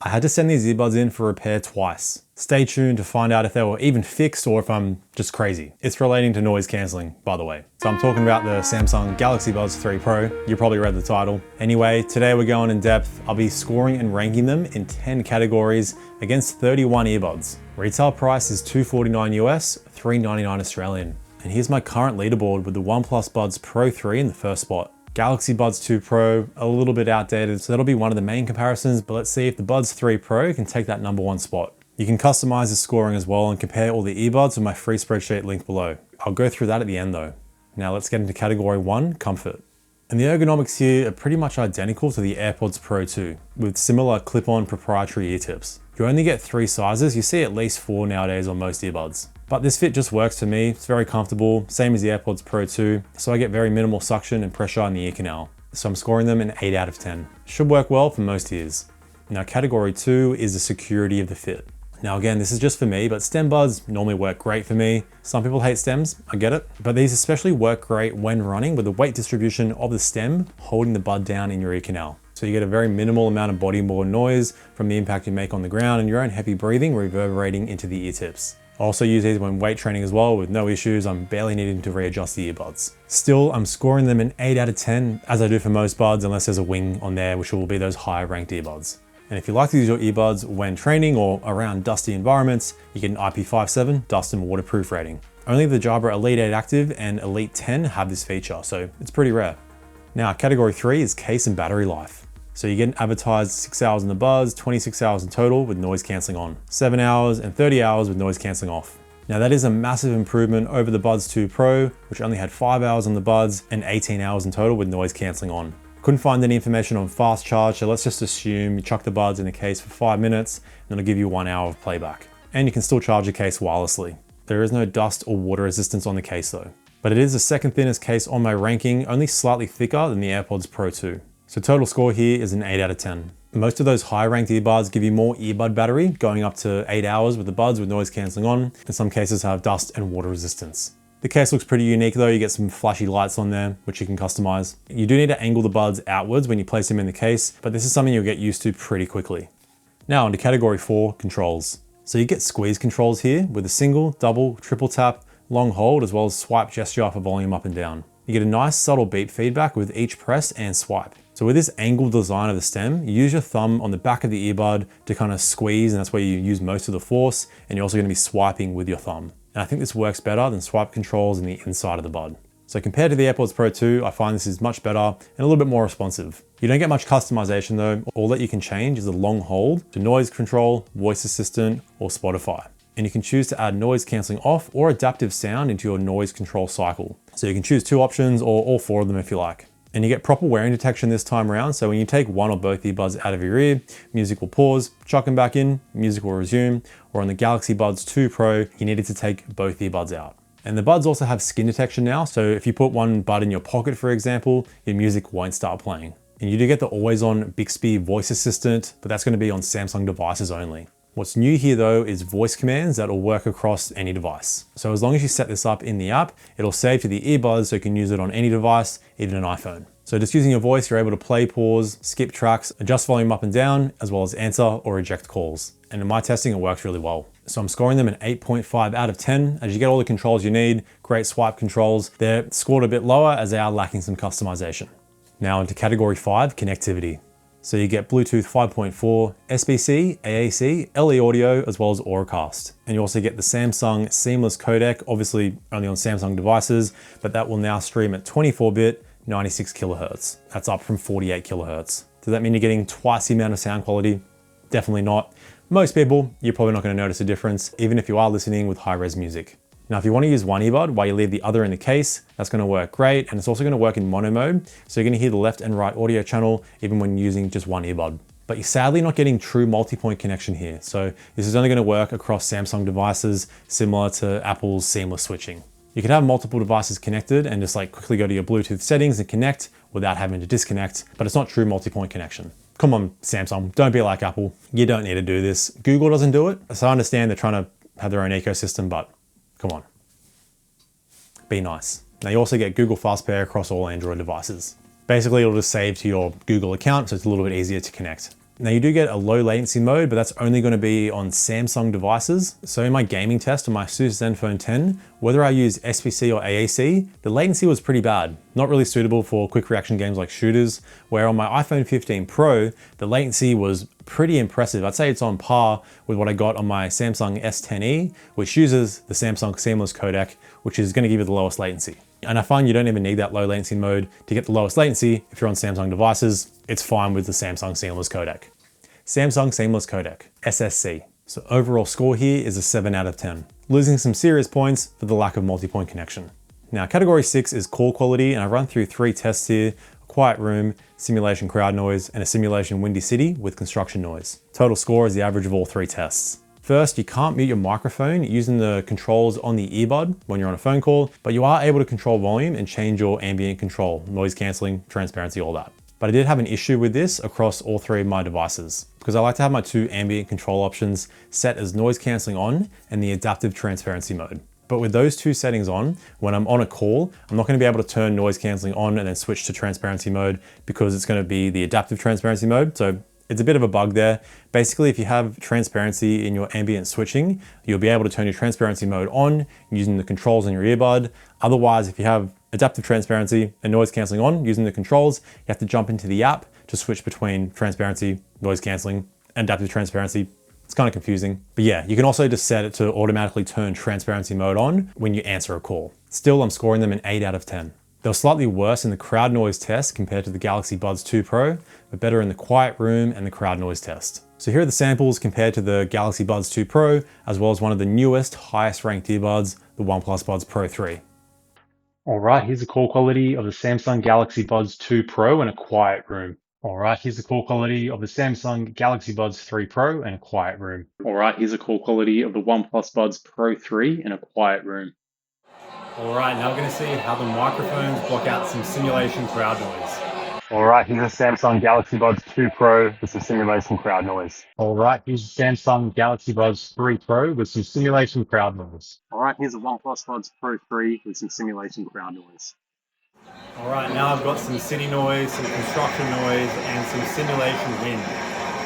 I had to send these earbuds in for repair twice. Stay tuned to find out if they were even fixed or if I'm just crazy. It's relating to noise cancelling, by the way. So I'm talking about the Samsung Galaxy Buds 3 Pro. You probably read the title. Anyway, today we're going in depth. I'll be scoring and ranking them in 10 categories against 31 earbuds. Retail price is $249 US, $399 Australian. And here's my current leaderboard with the OnePlus Buds Pro 3 in the first spot. Galaxy Buds 2 Pro, a little bit outdated, so that'll be one of the main comparisons, but let's see if the Buds 3 Pro can take that #1 spot. You can customize the scoring as well and compare all the earbuds with my free spreadsheet linked below. I'll go through that at the end though. Now let's get into category 1, comfort. And the ergonomics here are pretty much identical to the AirPods Pro 2, with similar clip-on proprietary ear tips. You only get 3 sizes, you see at least 4 nowadays on most earbuds. But this fit just works for me, it's very comfortable, same as the AirPods Pro 2, so I get very minimal suction and pressure in the ear canal. So I'm scoring them an 8 out of 10. Should work well for most ears. Now category 2 is the security of the fit. Now again, this is just for me, but stem buds normally work great for me. Some people hate stems, I get it, but these especially work great when running with the weight distribution of the stem holding the bud down in your ear canal. So you get a very minimal amount of body-borne noise from the impact you make on the ground and your own heavy breathing reverberating into the ear tips. I also use these when weight training as well with no issues. I'm barely needing to readjust the earbuds. Still, I'm scoring them an 8 out of 10 as I do for most buds unless there's a wing on there, which will be those higher ranked earbuds. And if you like to use your earbuds when training or around dusty environments, you get an IP57 dust and waterproof rating. Only the Jabra Elite 8 Active and Elite 10 have this feature, so it's pretty rare. Now, category 3 is case and battery life. So you get advertised 6 hours in the buds, 26 hours in total with noise cancelling on, 7 hours and 30 hours with noise cancelling off. Now that is a massive improvement over the Buds 2 Pro, which only had 5 hours on the buds and 18 hours in total with noise cancelling on. Couldn't find any information on fast charge, so let's just assume you chuck the buds in the case for 5 minutes and it'll give you 1 hour of playback. And you can still charge your case wirelessly. There is no dust or water resistance on the case though. But it is the second thinnest case on my ranking, only slightly thicker than the AirPods Pro 2. So total score here is an 8 out of 10. Most of those high ranked earbuds give you more earbud battery, going up to 8 hours with the buds with noise cancelling on. In some cases have dust and water resistance. The case looks pretty unique though. You get some flashy lights on there, which you can customize. You do need to angle the buds outwards when you place them in the case, but this is something you'll get used to pretty quickly. Now onto category 4, controls. So you get squeeze controls here with a single, double, triple tap, long hold, as well as swipe gesture for volume up and down. You get a nice subtle beep feedback with each press and swipe. So with this angled design of the stem, you use your thumb on the back of the earbud to kind of squeeze, and that's where you use most of the force, and you're also going to be swiping with your thumb. And I think this works better than swipe controls in the inside of the bud. So compared to the AirPods Pro 2, I find this is much better and a little bit more responsive. You don't get much customization though. All that you can change is a long hold to noise control, voice assistant, or Spotify. And you can choose to add noise cancelling off or adaptive sound into your noise control cycle. So you can choose 2 options or all 4 of them if you like. And you get proper wearing detection this time around. So when you take one or both earbuds out of your ear, music will pause, chuck them back in, music will resume. Or on the Galaxy Buds 2 Pro, you needed to take both earbuds out. And the buds also have skin detection now. So if you put one bud in your pocket, for example, your music won't start playing. And you do get the always on Bixby voice assistant, but that's going to be on Samsung devices only. What's new here though is voice commands that will work across any device. So as long as you set this up in the app, it'll save to the earbuds so you can use it on any device, even an iPhone. So just using your voice, you're able to play, pause, skip tracks, adjust volume up and down, as well as answer or reject calls. And in my testing, it works really well. So I'm scoring them an 8.5 out of 10, as you get all the controls you need, great swipe controls. They're scored a bit lower as they are lacking some customization. Now into category 5, connectivity. So you get Bluetooth 5.4, SBC, AAC, LE audio, as well as Auracast. And you also get the Samsung seamless codec, obviously only on Samsung devices, but that will now stream at 24-bit, 96 kilohertz. That's up from 48 kilohertz. Does that mean you're getting twice the amount of sound quality? Definitely not. Most people, you're probably not going to notice a difference, even if you are listening with high-res music. Now, if you want to use one earbud while you leave the other in the case, that's going to work great. And it's also going to work in mono mode. So you're going to hear the left and right audio channel, even when using just one earbud. But you're sadly not getting true multi-point connection here. So this is only going to work across Samsung devices, similar to Apple's seamless switching. You can have multiple devices connected and just like quickly go to your Bluetooth settings and connect without having to disconnect, but it's not true multi-point connection. Come on, Samsung, don't be like Apple. You don't need to do this. Google doesn't do it. So I understand they're trying to have their own ecosystem, but come on, be nice. Now you also get Google Fast Pair across all Android devices. Basically, it'll just save to your Google account, so it's a little bit easier to connect. Now you do get a low latency mode, but that's only going to be on Samsung devices. So in my gaming test on my Asus Zenfone 10, whether I use SPC or AAC, the latency was pretty bad. Not really suitable for quick reaction games like shooters, where on my iPhone 15 Pro, the latency was pretty impressive. I'd say it's on par with what I got on my Samsung S10e, which uses the Samsung Seamless codec, which is going to give you the lowest latency. And I find you don't even need that low latency mode to get the lowest latency. If you're on Samsung devices, it's fine with the Samsung Seamless codec. Samsung Seamless codec, SSC. So overall score here is a 7 out of 10, losing some serious points for the lack of multi-point connection. Now category 6 is call quality, and I've run through 3 tests here: a quiet room, simulation crowd noise, and a simulation windy city with construction noise. Total score is the average of all 3 tests. First, you can't mute your microphone using the controls on the earbud when you're on a phone call, but you are able to control volume and change your ambient control, noise cancelling, transparency, all that. But I did have an issue with this across all 3 of my devices, because I like to have my 2 ambient control options set as noise cancelling on and the adaptive transparency mode. But with those 2 settings on, when I'm on a call, I'm not going to be able to turn noise cancelling on and then switch to transparency mode, because it's going to be the adaptive transparency mode. So it's a bit of a bug there. Basically, if you have transparency in your ambient switching, you'll be able to turn your transparency mode on using the controls on your earbud. Otherwise, if you have adaptive transparency and noise cancelling on using the controls, you have to jump into the app to switch between transparency, noise cancelling, and adaptive transparency. It's kind of confusing. But yeah, you can also just set it to automatically turn transparency mode on when you answer a call. Still, I'm scoring them an 8 out of 10. They were slightly worse in the crowd noise test compared to the Galaxy Buds 2 Pro, but better in the quiet room and the crowd noise test. So here are the samples compared to the Galaxy Buds 2 Pro, as well as one of the newest, highest ranked earbuds, the OnePlus Buds Pro 3. All right, here's the call quality of the Samsung Galaxy Buds 2 Pro in a quiet room. All right, here's the call quality of the Samsung Galaxy Buds 3 Pro in a quiet room. All right, here's the call quality of the OnePlus Buds Pro 3 in a quiet room. All right, now we're going to see how the microphones block out some simulation crowd noise. All right, here's a Samsung Galaxy Buds 2 Pro with some simulation crowd noise. All right, here's a Samsung Galaxy Buds 3 Pro with some simulation crowd noise. All right, here's a OnePlus Buds Pro 3 with some simulation crowd noise. All right, now I've got some city noise, some construction noise, and some simulation wind.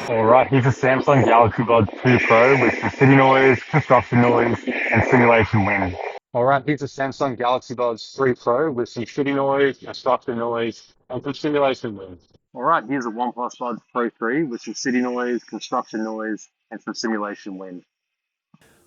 All right, here's a Samsung Galaxy Buds 2 Pro with some city noise, construction noise, and simulation wind. All right, here's a Samsung Galaxy Buds 3 Pro with some city noise, construction noise, and some simulation wind. All right, here's a OnePlus Buds Pro 3 with some city noise, construction noise, and some simulation wind.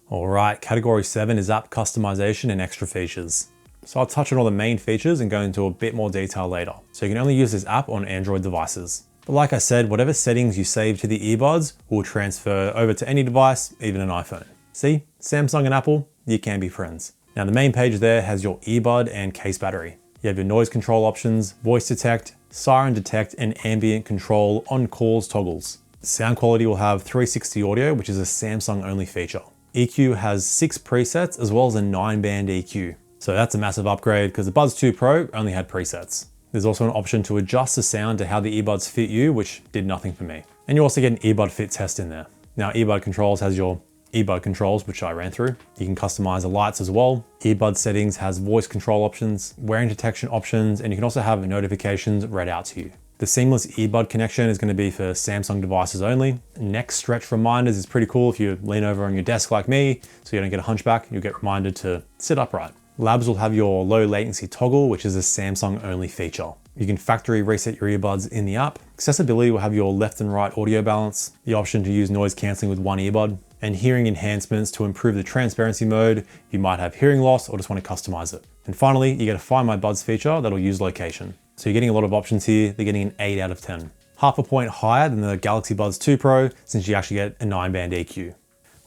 All right, category 7 is app customization and extra features. So I'll touch on all the main features and go into a bit more detail later. So you can only use this app on Android devices. But like I said, whatever settings you save to the earbuds will transfer over to any device, even an iPhone. See, Samsung and Apple, you can be friends. Now the main page there has your earbud and case battery. You have your noise control options, voice detect, siren detect, and ambient control on calls toggles. Sound quality will have 360 audio, which is a Samsung only feature. EQ has 6 presets as well as a 9-band EQ. So that's a massive upgrade because the Buds 2 Pro only had presets. There's also an option to adjust the sound to how the earbuds fit you, which did nothing for me. And you also get an earbud fit test in there. Now earbud controls has your earbud controls, which I ran through. You can customize the lights as well. Earbud settings has voice control options, wearing detection options, and you can also have notifications read out to you. The seamless earbud connection is going to be for Samsung devices only. Neck stretch reminders is pretty cool if you lean over on your desk like me, so you don't get a hunchback, you'll get reminded to sit upright. Labs will have your low latency toggle, which is a Samsung only feature. You can factory reset your earbuds in the app. Accessibility will have your left and right audio balance, the option to use noise cancelling with one earbud, and hearing enhancements to improve the transparency mode if you might have hearing loss or just want to customize it. And finally, you get a Find My Buds feature that'll use location. So you're getting a lot of options here. They're getting an 8 out of 10. Half a point higher than the Galaxy Buds 2 Pro since you actually get a 9-band EQ.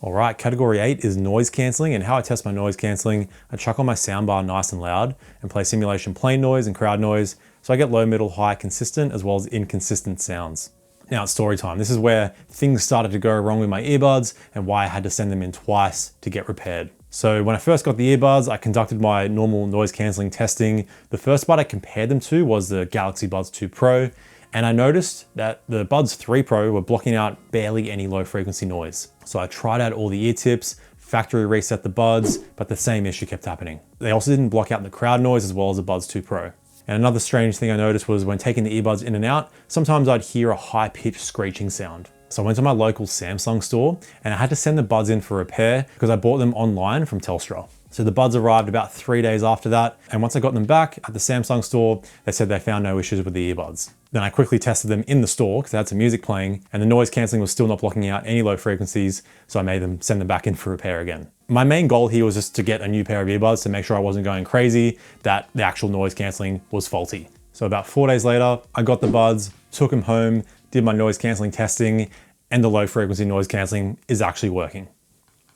All right, category 8 is noise cancelling, and how I test my noise cancelling, I chuck on my soundbar nice and loud and play simulation plain noise and crowd noise, so I get low, middle, high, consistent, as well as inconsistent sounds. Now it's story time. This is where things started to go wrong with my earbuds and why I had to send them in twice to get repaired. So when I first got the earbuds, I conducted my normal noise cancelling testing. The first bud I compared them to was the Galaxy Buds 2 Pro, and I noticed that the Buds 3 Pro were blocking out barely any low frequency noise. So I tried out all the ear tips, factory reset the buds, but the same issue kept happening. They also didn't block out the crowd noise as well as the Buds 2 Pro. And another strange thing I noticed was when taking the earbuds in and out, sometimes I'd hear a high-pitched screeching sound. So I went to my local Samsung store and I had to send the buds in for repair because I bought them online from Telstra. So the buds arrived about 3 days after that. And once I got them back at the Samsung store, they said they found no issues with the earbuds. Then I quickly tested them in the store because I had some music playing and the noise cancelling was still not blocking out any low frequencies. So I made them send them back in for repair again. My main goal here was just to get a new pair of earbuds to make sure I wasn't going crazy, that the actual noise cancelling was faulty. So about 4 days later, I got the buds, took them home, did my noise cancelling testing, and the low frequency noise cancelling is actually working.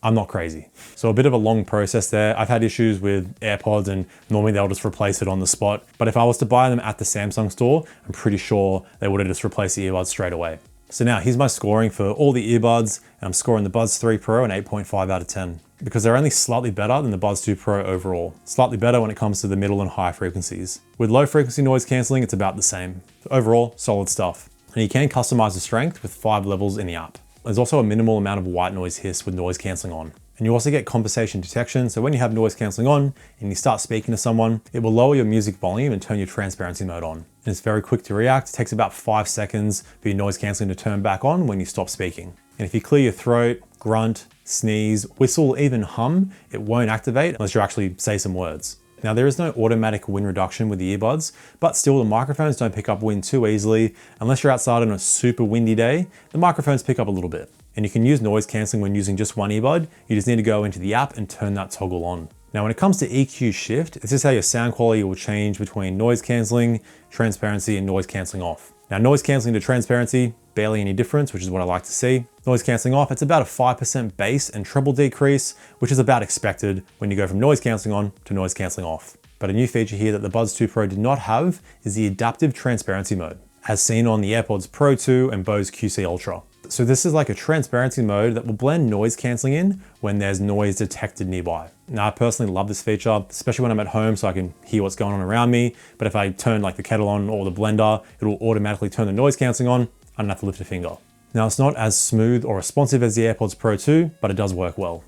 I'm not crazy. So a bit of a long process there. I've had issues with AirPods and normally they'll just replace it on the spot. But if I was to buy them at the Samsung store, I'm pretty sure they would have just replaced the earbuds straight away. So now here's my scoring for all the earbuds, and I'm scoring the Buds 3 Pro an 8.5 out of 10 because they're only slightly better than the Buds 2 Pro overall. Slightly better when it comes to the middle and high frequencies. With low frequency noise cancelling, it's about the same. So overall, solid stuff. And you can customize the strength with 5 levels in the app. There's also a minimal amount of white noise hiss with noise cancelling on. And you also get conversation detection, so when you have noise cancelling on and you start speaking to someone, it will lower your music volume and turn your transparency mode on. And it's very quick to react. It takes about 5 seconds for your noise cancelling to turn back on when you stop speaking. And if you clear your throat, grunt, sneeze, whistle, even hum, it won't activate unless you actually say some words. Now there is no automatic wind reduction with the earbuds, but still the microphones don't pick up wind too easily. Unless you're outside on a super windy day, the microphones pick up a little bit. And you can use noise cancelling when using just one earbud. You just need to go into the app and turn that toggle on. Now when it comes to EQ shift, this is how your sound quality will change between noise cancelling, transparency, and noise cancelling off. Now noise cancelling to transparency, barely any difference, which is what I like to see. Noise cancelling off, it's about a 5% bass and treble decrease, which is about expected when you go from noise cancelling on to noise cancelling off. But a new feature here that the Buds 2 Pro did not have is the adaptive transparency mode, as seen on the AirPods Pro 2 and Bose QC Ultra. So this is like a transparency mode that will blend noise cancelling in when there's noise detected nearby. Now I personally love this feature, especially when I'm at home so I can hear what's going on around me. But if I turn like the kettle on or the blender, it will automatically turn the noise cancelling on. I don't have to lift a finger. Now it's not as smooth or responsive as the AirPods Pro 2, but it does work well.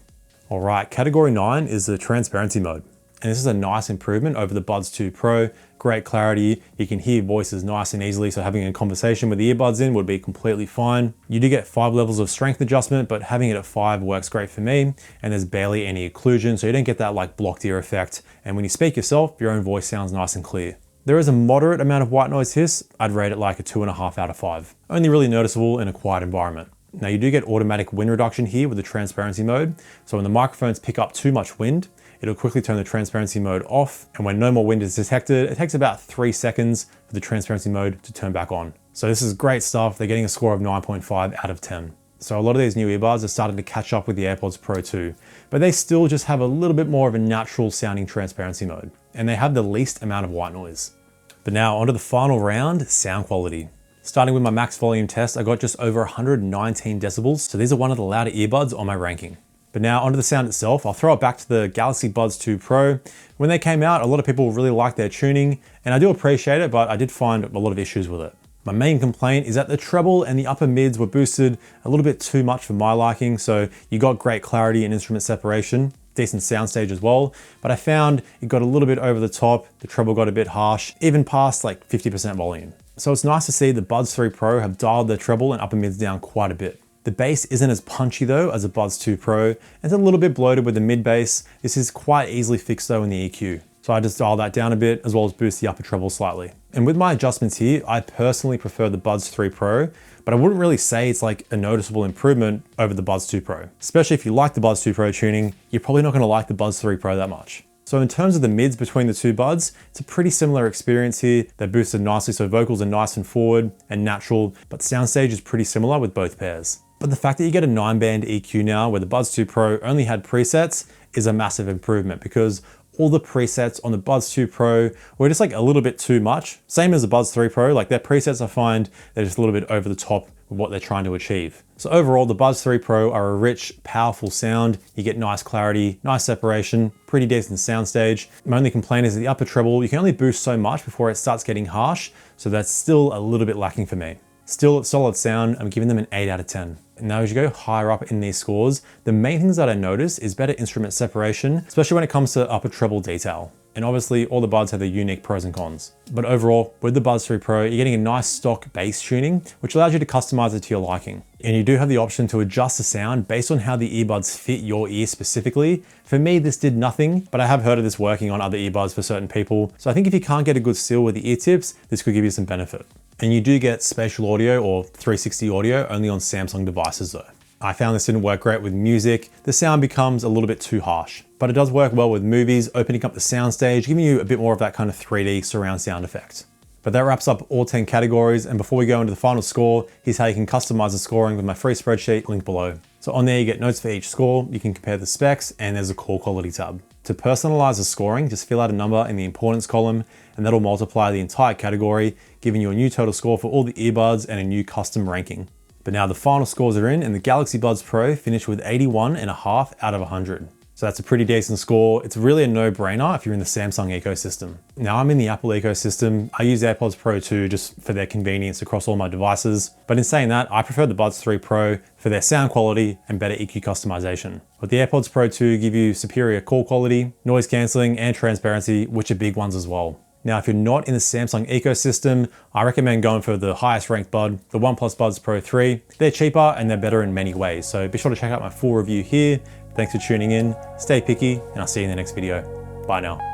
All right, category 9 is the transparency mode. And this is a nice improvement over the Buds 2 Pro. Great clarity, you can hear voices nice and easily, so having a conversation with the earbuds in would be completely fine. You do get 5 levels of strength adjustment, but having it at 5 works great for me, and there's barely any occlusion, so you don't get that like blocked ear effect. And when you speak yourself, your own voice sounds nice and clear. There is a moderate amount of white noise hiss. I'd rate it like a 2.5 out of 5. Only really noticeable in a quiet environment. Now you do get automatic wind reduction here with the transparency mode, so when the microphones pick up too much wind, it'll quickly turn the transparency mode off, and when no more wind is detected, it takes about 3 seconds for the transparency mode to turn back on. So this is great stuff. They're getting a score of 9.5 out of 10. So a lot of these new earbuds are starting to catch up with the AirPods Pro 2, but they still just have a little bit more of a natural sounding transparency mode, and they have the least amount of white noise. But now onto the final round, sound quality. Starting with my max volume test, I got just over 119 decibels, so these are one of the louder earbuds on my ranking. But now onto the sound itself, I'll throw it back to the Galaxy Buds 2 Pro. When they came out, a lot of people really liked their tuning, and I do appreciate it, but I did find a lot of issues with it. My main complaint is that the treble and the upper mids were boosted a little bit too much for my liking, so you got great clarity and instrument separation, decent soundstage as well, but I found it got a little bit over the top, the treble got a bit harsh, even past like 50% volume. So it's nice to see the Buds 3 Pro have dialed their treble and upper mids down quite a bit. The bass isn't as punchy though as the Buds 2 Pro, and it's a little bit bloated with the mid bass. This is quite easily fixed though in the EQ. So I just dial that down a bit as well as boost the upper treble slightly. And with my adjustments here, I personally prefer the Buds 3 Pro, but I wouldn't really say it's like a noticeable improvement over the Buds 2 Pro. Especially if you like the Buds 2 Pro tuning, you're probably not gonna like the Buds 3 Pro that much. So in terms of the mids between the two buds, it's a pretty similar experience here. They're boosted nicely, so vocals are nice and forward and natural, but soundstage is pretty similar with both pairs. But the fact that you get a 9-band EQ now where the Buds 2 Pro only had presets is a massive improvement because all the presets on the Buds 2 Pro were just like a little bit too much. Same as the Buds 3 Pro, like their presets I find they're just a little bit over the top with what they're trying to achieve. So overall, the Buds 3 Pro are a rich, powerful sound. You get nice clarity, nice separation, pretty decent soundstage. My only complaint is that the upper treble, you can only boost so much before it starts getting harsh. So that's still a little bit lacking for me. Still solid sound, I'm giving them an 8 out of 10. Now, as you go higher up in these scores, the main things that I notice is better instrument separation, especially when it comes to upper treble detail. And obviously all the buds have their unique pros and cons. But overall, with the Buds 3 Pro, you're getting a nice stock bass tuning, which allows you to customize it to your liking. And you do have the option to adjust the sound based on how the earbuds fit your ear specifically. For me, this did nothing, but I have heard of this working on other earbuds for certain people. So I think if you can't get a good seal with the ear tips, this could give you some benefit. And you do get spatial audio or 360 audio only on Samsung devices though. I found this didn't work great with music. The sound becomes a little bit too harsh, but it does work well with movies, opening up the soundstage, giving you a bit more of that kind of 3D surround sound effect. But that wraps up all 10 categories. And before we go into the final score, here's how you can customize the scoring with my free spreadsheet linked below. So on there, you get notes for each score. You can compare the specs, and there's a call quality tab. To personalize the scoring, just fill out a number in the importance column, and that'll multiply the entire category, giving you a new total score for all the earbuds and a new custom ranking. But now the final scores are in, and the Galaxy Buds Pro finished with 81.5 out of 100. So that's a pretty decent score. It's really a no-brainer if you're in the Samsung ecosystem. Now I'm in the Apple ecosystem. I use AirPods Pro 2 just for their convenience across all my devices. But in saying that, I prefer the Buds 3 Pro for their sound quality and better EQ customization. But the AirPods Pro 2 give you superior call quality, noise cancelling, and transparency, which are big ones as well. Now, if you're not in the Samsung ecosystem, I recommend going for the highest ranked bud, the OnePlus Buds Pro 3. They're cheaper and they're better in many ways. So be sure to check out my full review here. Thanks for tuning in, stay picky, and I'll see you in the next video. Bye now.